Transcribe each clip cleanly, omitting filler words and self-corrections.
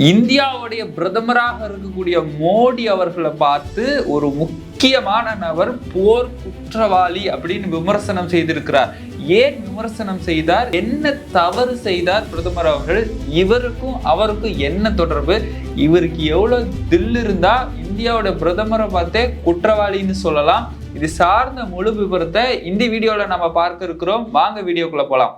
இந்தியாவுடைய பிரதமராக இருக்கக்கூடிய மோடி அவர்களை பார்த்து ஒரு முக்கியமான நபர் போர் குற்றவாளி அப்படின்னு விமர்சனம் செய்திருக்கிறார். ஏன் விமர்சனம் செய்தார்? என்ன தவறு செய்தார் பிரதமர் அவர்கள்? இவருக்கும் அவருக்கும் என்ன தொடர்பு? இவருக்கு எவ்வளவு தில் இருந்தா இந்தியாவோட பிரதமரை பார்த்தே குற்றவாளின்னு சொல்லலாம்? இது சார்ந்த முழு விவரத்தை இந்த வீடியோல நம்ம பார்க்க இருக்கிறோம். வாங்க வீடியோக்குள்ள போலாம்.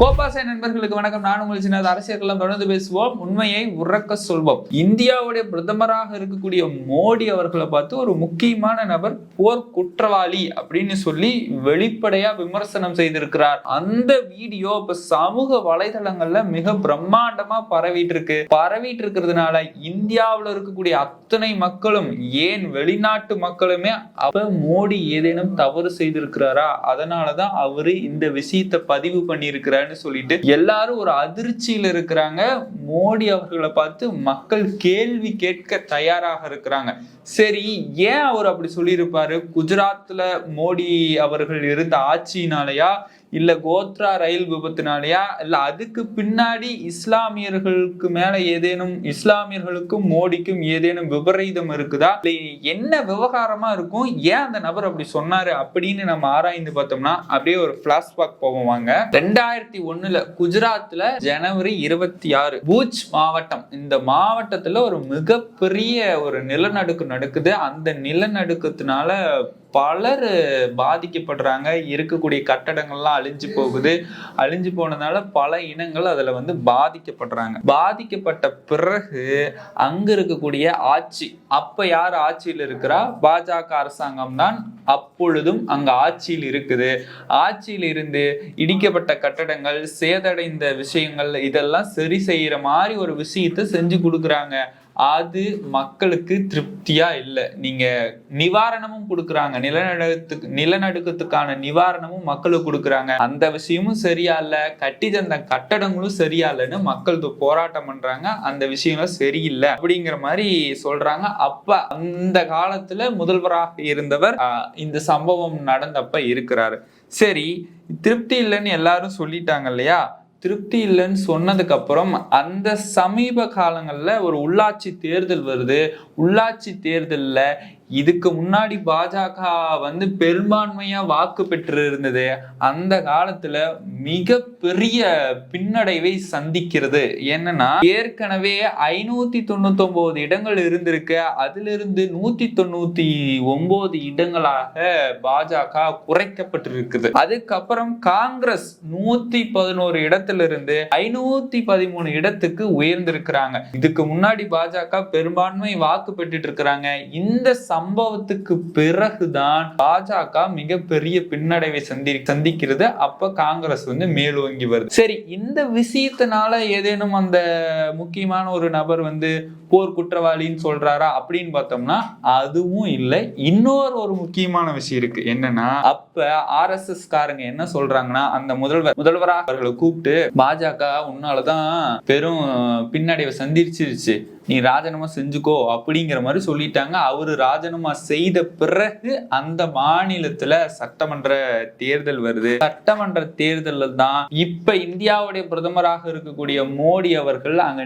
கோபாசை நண்பர்களுக்கு வணக்கம். நான் உங்கள் சின்ன அரசியல் தொடர்ந்து பேசுவோம், உண்மையை உறக்க சொல்வோம். இந்தியாவுடைய பிரதமராக இருக்கக்கூடிய மோடி அவர்களை பார்த்து ஒரு முக்கியமான நபர் போர் குற்றவாளி அப்படின்னு சொல்லி வெளிப்படையா விமர்சனம் செய்திருக்கிறார். அந்த வீடியோ இப்ப சமூக வலைதளங்கள்ல மிக பிரம்மாண்டமா பரவிட்டு இருக்கிறதுனால இந்தியாவில் இருக்கக்கூடிய அத்தனை மக்களும், ஏன் வெளிநாட்டு மக்களுமே அப்ப மோடி ஏதேனும் தவறு செய்திருக்கிறாரா, அதனாலதான் அவரு இந்த விஷயத்தை பதிவு பண்ணியிருக்கிறார் சொல்லிட்டு எல்லாரும் ஒரு அதிர்ச்சியில இருக்கிறாங்க. மோடி அவர்களை பார்த்து மக்கள் கேள்வி கேட்க தயாராக இருக்கிறாங்க. சரி, ஏன் அவர் அப்படி சொல்லியிருப்பாரு? குஜராத்ல மோடி அவர்கள் இருந்த ஆட்சியினாலயா, இல்ல கோத்ரா ரயில் விபத்தினாலயா, இல்ல அதுக்கு பின்னாடி இஸ்லாமியர்களுக்கும் மோடிக்கும் ஏதேனும் விபரீதம் இருக்குதா, என்ன விவகாரமா இருக்கும்? ஏன் அந்த நபர் அப்படி சொன்னாரு அப்படின்னு நம்ம ஆராய்ந்து பார்த்தோம்னா அப்படியே ஒரு பிளாஷ்பேக் போவோம் வாங்க. 2001 குஜராத்ல ஜனவரி 26 பூஜ் மாவட்டம், இந்த மாவட்டத்துல ஒரு மிகப்பெரிய ஒரு நிலநடுக்கம் நடக்குது. அந்த நிலநடுக்கத்தினால பலர் பாதிக்கப்படுறாங்க. இருக்கக்கூடிய கட்டடங்கள்லாம் அழிஞ்சு போனதுனால பல இனங்கள் அதுல பாதிக்கப்படுறாங்க. பாதிக்கப்பட்ட பிறகு அங்க இருக்கக்கூடிய ஆட்சி, அப்ப யார் ஆட்சியில் இருக்கிறா? பாஜக அரசாங்கம் தான் அப்பொழுதும் அங்க ஆட்சியில் இருக்குது. ஆட்சியில் இருந்து இடிக்கப்பட்ட கட்டடங்கள், சேதடைந்த விஷயங்கள் இதெல்லாம் சரி செய்யற மாதிரி ஒரு விஷயத்தை செஞ்சு கொடுக்குறாங்க. அது மக்களுக்கு திருப்தியா இல்லை. நீங்க நிவாரணமும் கொடுக்குறாங்க, நிலநடுக்கத்துக்கான நிவாரணமும் மக்களுக்கு கொடுக்குறாங்க. அந்த விஷயமும் சரியா இல்ல, கட்டி தந்த கட்டடங்களும் சரியா இல்லைன்னு மக்கள் போராட்டம் பண்றாங்க. அந்த விஷயங்களும் சரியில்லை அப்படிங்கிற மாதிரி சொல்றாங்க. அப்ப அந்த காலத்துல முதல்வராக இருந்தவர் இந்த சம்பவம் நடந்தப்ப இருக்கிறாரு. சரி, திருப்தி இல்லைன்னு எல்லாரும் சொல்லிட்டாங்க இல்லையா? திருப்தி இல்லைன்னு சொன்னதுக்கு அப்புறம் அந்த சமீப காலங்கள்ல ஒரு உள்ளாட்சி தேர்தல் வருது. உள்ளாட்சி தேர்தல்ல இதுக்கு முன்னாடி பாஜக பெரும்பான்மையா வாக்கு பெற்று இருந்தது. அந்த காலத்துல மிகப்பெரிய பின்னடைவை சந்திக்கிறது. என்னன்னா, ஏற்கனவே 599 இடங்கள் இருந்திருக்கு. அதிலிருந்து 199 இடங்களாக பாஜக குறைக்கப்பட்டிருக்குது. அதுக்கப்புறம் காங்கிரஸ் 111 இடத்திலிருந்து 513 இடத்துக்கு உயர்ந்திருக்கிறாங்க. இதுக்கு முன்னாடி பாஜக பெரும்பான்மை வாக்கு பெற்றுட்டு இருக்கிறாங்க. இந்த சம்பவத்துக்கு பிறகுதான் பாஜக மிகப்பெரிய பின்னடைவை சந்திக்கிறது. அப்ப காங்கிரஸ் மேலோங்கி வருது. சரி, இந்த விஷயத்தினால ஏதேனும் அந்த முக்கியமான ஒரு நபர் போர் குற்றவாளின்னு சொல்றாரா அப்படின்னு பார்த்தோம்னா அதுவும் இல்லை. இன்னொரு முக்கியமான விஷயம் இருக்கு. என்னன்னா, அப்ப RSS காரங்க என்ன சொல்றாங்கன்னா, அந்த முதல்வராக அவர்களை கூப்பிட்டு பாஜக உன்னாலதான் பெரும் பின்னடைவை சந்திச்சிருச்சு, நீ ராஜினாமா செஞ்சுக்கோ அப்படிங்கிற மாதிரி சொல்லிட்டாங்க. அவரு ராஜினாமா செய்த பிறகு அந்த மாநிலத்துல சட்டமன்ற தேர்தல் வருது. சட்டமன்ற தேர்தல் தான் இப்ப இந்தியாவுடைய பிரதமராக இருக்கக்கூடிய மோடி அவர்கள் அங்க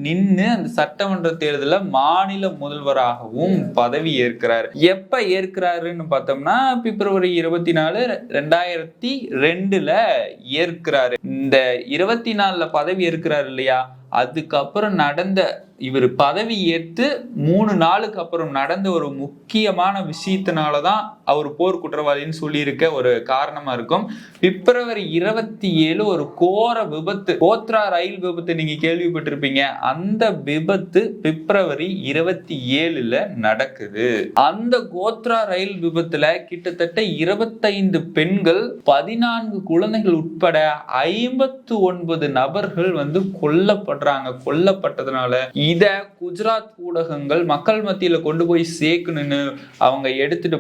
நின்னு அந்த சட்டமன்ற தேர்தல மாநில முதல்வராகவும் பதவி ஏற்கிறாரு. எப்ப ஏற்கிறாருன்னு பார்த்தோம்னா பிப்ரவரி 24, 2002 ஏற்கிறாரு. இந்த 24 பதவி ஏற்கிறாரு இல்லையா? அதுக்கப்புறம் நடந்த இவர் பதவி ஏற்று 3 நாளுக்கு அப்புறம் நடந்த ஒரு முக்கியமான விஷயத்தினாலதான் அவர் போர் குற்றவாளின்னு சொல்லியிருக்க ஒரு காரணமா இருக்கும். பிப்ரவரி 27 ஒரு கோர விபத்து, கோத்ரா ரயில் விபத்து நீங்க கேள்விப்பட்டிருப்பீங்க. அந்த விபத்து பிப்ரவரி 27 நடக்குது. அந்த கோத்ரா ரயில் விபத்துல கிட்டத்தட்ட 25 பெண்கள், 14 குழந்தைகள் உட்பட 59 நபர்கள் கொல்லப்படுறாங்க. கொல்லப்பட்டதுனால இத குஜராத் ஊடகங்கள் மக்கள் மத்தியில கொண்டு போய் சேர்க்கணும்னு அவங்க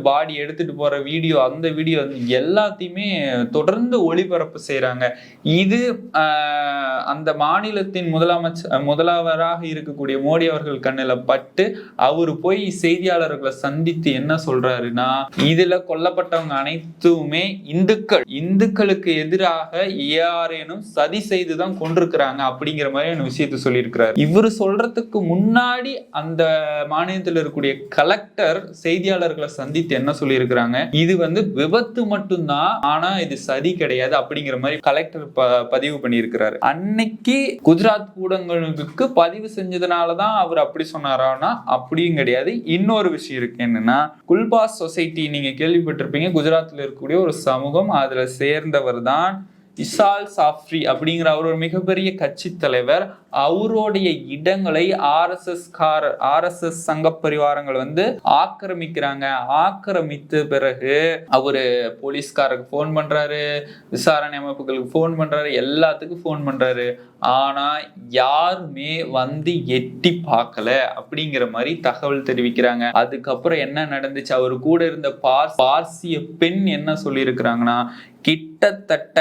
பாடி எடுத்துட்டு போற வீடியோ, அந்த வீடியோ எல்லாத்தையுமே தொடர்ந்து ஒளிபரப்பு செய்யறாங்க. இது அந்த மாநிலத்தின் முதல்வராக இருக்கக்கூடிய மோடி அவர்கள் கண்ணுல பட்டு அவரு போய் செய்தியாளர்களை சந்தித்து என்ன சொல்றாருன்னா, இதுல கொல்லப்பட்டவங்க அனைத்துமே இந்துக்களுக்கு எதிராக யாரேனும் சதி செய்துதான் கொண்டிருக்கிறாங்க அப்படிங்கிற மாதிரியான விஷயத்த சொல்லியிருக்கிறார். இவரு சொல்றதுக்கு முன்னாடி அந்த மாநிலத்தில் இருக்கக்கூடிய கலெக்டர் செய்தியாளர்களை சந்தித்து என்ன சொல்லியிருக்கிறாங்க, இது விபத்து மட்டும்தான், ஆனா இது சதி கிடையாது அப்படிங்கிற மாதிரி கலெக்டர் பதிவு பண்ணியிருக்கிறாரு. அன்னைக்கு குஜராத் ஊடகங்களுக்கு பதிவு செஞ்சதுனாலதான் அவர் அப்படி சொன்னாரானா அப்படியும் கிடையாது. இன்னொரு விஷயம் இருக்கு, என்னன்னா குல்பாஸ் சொசைட்டி நீங்க கேள்விப்பட்டிருப்பீங்க. குஜராத்ல இருக்கக்கூடிய ஒரு சமூகம், அதுல சேர்ந்தவர் தான் இசால் சாஃப்ரி அப்படிங்கிற அவர் ஒரு மிகப்பெரிய கட்சி தலைவர். அவருடைய இடங்களை ஆர்எஸ்எஸ் சங்க பரிவாரங்கள் ஆக்கிரமிக்கிறாங்க. ஆக்கிரமித்த பிறகு அவரு போலீஸ்காரருக்கு போன் பண்றாரு, விசாரணை அமைப்புகளுக்கு போன் பண்றாரு, எல்லாத்துக்கும் போன் பண்றாரு. ஆனா யாருமே எட்டி பார்க்கல அப்படிங்கிற மாதிரி தகவல் தெரிவிக்கிறாங்க. அதுக்கப்புறம் என்ன நடந்துச்சு, அவரு கூட இருந்த பார்சிய பெண் என்ன சொல்லி இருக்கிறாங்கன்னா, கிட்டத்தட்ட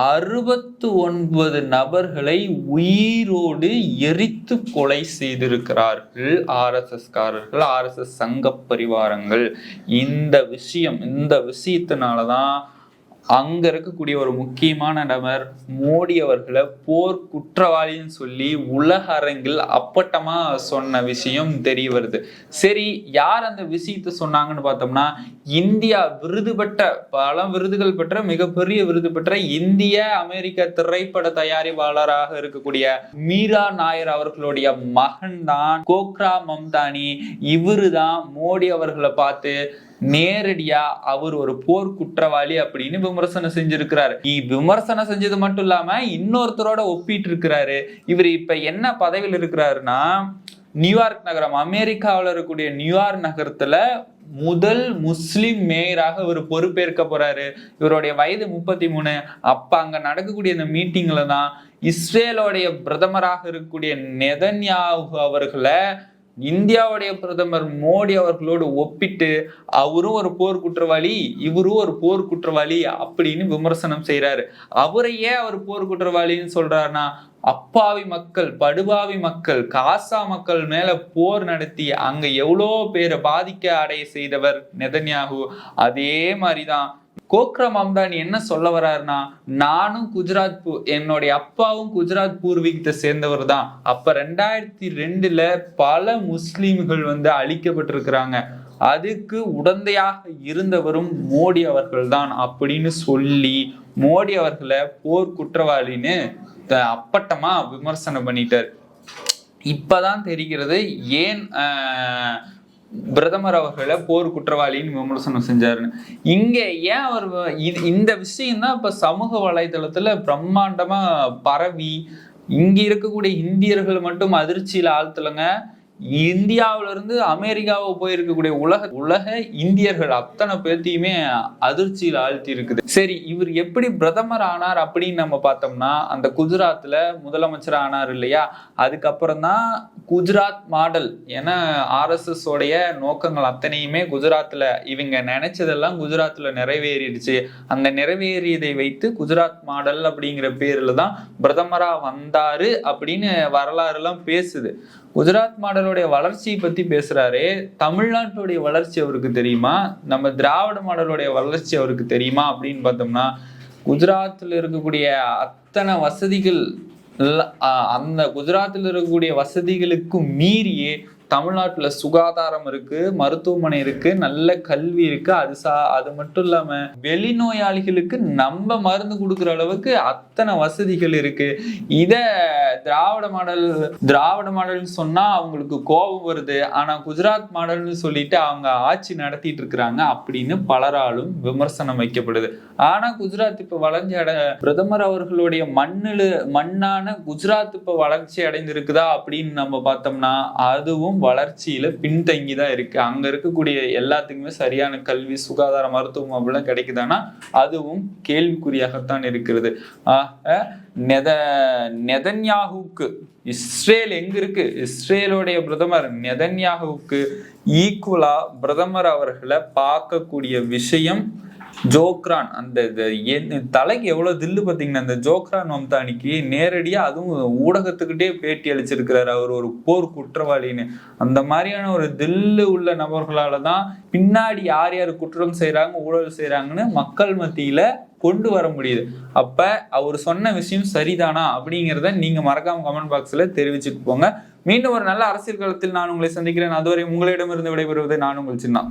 69 நபர்களை உயிரோடு எரித்து கொலை செய்திருக்கிறார்கள் ஆர்எஸ்எஸ் சங்க பரிவாரங்கள். இந்த விஷயத்தினாலதான் அங்க இருக்கக்கூடிய ஒரு முக்கியமான நபர் மோடி அவர்களை போர் குற்றவாளின்னு சொல்லி உலக அரங்கில் அப்பட்டமா சொன்ன விஷயம் தெரிய வருது. சரி, யார் அந்த விஷயத்த சொன்னாங்கன்னு பார்த்தோம்னா, இந்தியா பல விருதுகள் பெற்ற மிகப்பெரிய விருது பெற்ற இந்திய அமெரிக்க திரைப்பட தயாரிப்பாளராக இருக்கக்கூடிய மீரா நாயர் அவர்களுடைய மகன் தான் கோக்ரா மம்தானி. இவருதான் மோடி அவர்களை பார்த்து நேரடியா அவர் ஒரு போர் குற்றவாளி அப்படின்னு விமர்சனம் செஞ்சிருக்கிறாரு. விமர்சனம் செஞ்சது மட்டும் இல்லாம இன்னொருத்தரோட ஒப்பிட்டு இருக்கிறாரு. இவர் இப்ப என்ன பதவியில் இருக்கிறாருன்னா, நியூயார்க் நகரம், அமெரிக்காவில் இருக்கக்கூடிய நியூயார்க் நகரத்துல முதல் முஸ்லிம் மேயராக இவர் பொறுப்பேற்க போறாரு. இவருடைய வயது 33. அப்ப அங்க நடக்கக்கூடிய இந்த மீட்டிங்ல தான் இஸ்ரேலோடைய பிரதமராக இருக்கக்கூடிய நெதன்யாஹு அவர்களை இந்தியாவுடைய பிரதமர் மோடி அவர்களோடு ஒப்பிட்டு அவரும் ஒரு போர் குற்றவாளி, இவரும் ஒரு போர் குற்றவாளி அப்படின்னு விமர்சனம் செய்யறாரு. அவரையே அவர் போர் குற்றவாளின்னு சொல்றாருன்னா, அப்பாவி மக்கள், படுபாவி மக்கள், காசா மக்கள் மேல போர் நடத்தி அங்க எவ்வளோ பேரை அடைய செய்தவர் நெதன்யாஹு. அதே மாதிரிதான் கோக்ரா மம்தானி என்ன சொல்ல வர்றாருன்னா, நானும் என்னுடைய அப்பாவும் குஜராத் பூர்வீகத்தை சேர்ந்தவர் தான். அப்ப 2002 பல முஸ்லிம்கள் அழிக்கப்பட்டிருக்கிறாங்க. அதுக்கு உடந்தையாக இருந்தவரும் மோடி அவர்கள் தான் அப்படின்னு சொல்லி மோடி அவர்களை போர் குற்றவாளின்னு அப்பட்டமா விமர்சனம் பண்ணிட்டார். இப்பதான் தெரிகிறது ஏன் பிரதமர் அவர்களை போர் குற்றவாளின்னு விமர்சனம் செஞ்சாருன்னு. இங்க ஏன் அவர் இந்த விஷயம் தான் இப்ப சமூக வலைதளத்துல பிரம்மாண்டமா பரவி இங்க இருக்கக்கூடிய இந்தியர்கள் மட்டும் அதிர்ச்சியில ஆழ்த்தலங்க. இந்தியாவில இருந்து அமெரிக்காவை போயிருக்கக்கூடிய உலக இந்தியர்கள் அத்தனை பேர்த்தையுமே அதிர்ச்சியில் ஆழ்த்தி இருக்குது. சரி, இவர் எப்படி பிரதமர் ஆனார் அப்படின்னு நம்ம பார்த்தோம்னா, அந்த குஜராத்ல முதலமைச்சர் ஆனார் இல்லையா, அதுக்கப்புறம் தான் குஜராத் மாடல். ஏன்னா ஆர்எஸ்எஸ் உடைய நோக்கங்கள் அத்தனையுமே குஜராத்ல இவங்க நினைச்சதெல்லாம் குஜராத்ல நிறைவேறிடுச்சு. அந்த நிறைவேறியதை வைத்து குஜராத் மாடல் அப்படிங்கிற பேர்ல தான் பிரதமரா வந்தாரு அப்படின்னு வரலாறு எல்லாம் பேசுது. குஜராத் மாடலுடைய வளர்ச்சியை பத்தி பேசுறாரு. தமிழ்நாட்டுடைய வளர்ச்சி அவருக்கு தெரியுமா, நம்ம திராவிட மாடலுடைய வளர்ச்சி அவருக்கு தெரியுமா அப்படின்னு பார்த்தோம்னா, குஜராத்தில் இருக்கக்கூடிய அத்தனை வசதிகள், அந்த குஜராத்தில் இருக்கக்கூடிய வசதிகளுக்கு மீறியே தமிழ்நாட்டுல சுகாதாரம் இருக்கு, மருத்துவமனை இருக்கு, நல்ல கல்வி இருக்கு. அது மட்டும் இல்லாம வெளிநோயாளிகளுக்கு நம்ம மருந்து கொடுக்குற அளவுக்கு அத்தனை வசதிகள் இருக்கு. இத திராவிட மாடல் சொன்னா அவங்களுக்கு கோபம் வருது. ஆனா குஜராத் மாடல்னு சொல்லிட்டு அவங்க ஆட்சி நடத்திட்டு இருக்கிறாங்க அப்படின்னு பலராலும் விமர்சனம் வைக்கப்படுது. ஆனா குஜராத் இப்ப வளர்ச்சி பிரதமர் அவர்களுடைய மண்ணான குஜராத் இப்ப வளர்ச்சி அடைந்திருக்குதா அப்படின்னு நம்ம பார்த்தோம்னா அதுவும் வளர்ச்சியில பின்தங்கி தான் இருக்கு. அங்க இருக்கக்கூடிய எல்லாத்துக்குமே சரியான கல்வி, சுகாதார, மருத்துவம் அப்படிலாம் கிடைக்குதானா அதுவும் கேள்விக்குறியாகத்தான் இருக்கிறது. நெதன்யாகுவுக்கு, இஸ்ரேல் எங்க இருக்கு, இஸ்ரேலுடைய பிரதமர் நெதன்யாகுவுக்கு ஈக்குவலா பிரதமர் அவர்களை பார்க்கக்கூடிய விஷயம் ஜோக்ரான். அந்த தலைக்கு எவ்வளவு தில்லு பாத்தீங்கன்னா, அந்த ஜோக்ரான் மம்தானிக்கு நேரடியா அதுவும் ஊடகத்துக்கிட்டே பேட்டி அளிச்சிருக்கிறாரு அவர் ஒரு போர் குற்றவாளின்னு. அந்த மாதிரியான ஒரு தில்லு உள்ள நபர்களாலதான் பின்னாடி யார் யார் குற்றம் செய்யறாங்க, ஊழல் செய்யறாங்கன்னு மக்கள் மத்தியில கொண்டு வர முடியுது. அப்ப அவர் சொன்ன விஷயம் சரிதானா அப்படிங்கிறத நீங்க மறக்காம கமெண்ட் பாக்ஸ்ல தெரிவிச்சுட்டு போங்க. மீண்டும் ஒரு நல்ல அரசியல் களத்தில் நான் உங்களை சந்திக்கிறேன். அதுவரை உங்களிடமிருந்து விடைபெறுவது நான் உங்கள் சின்னா.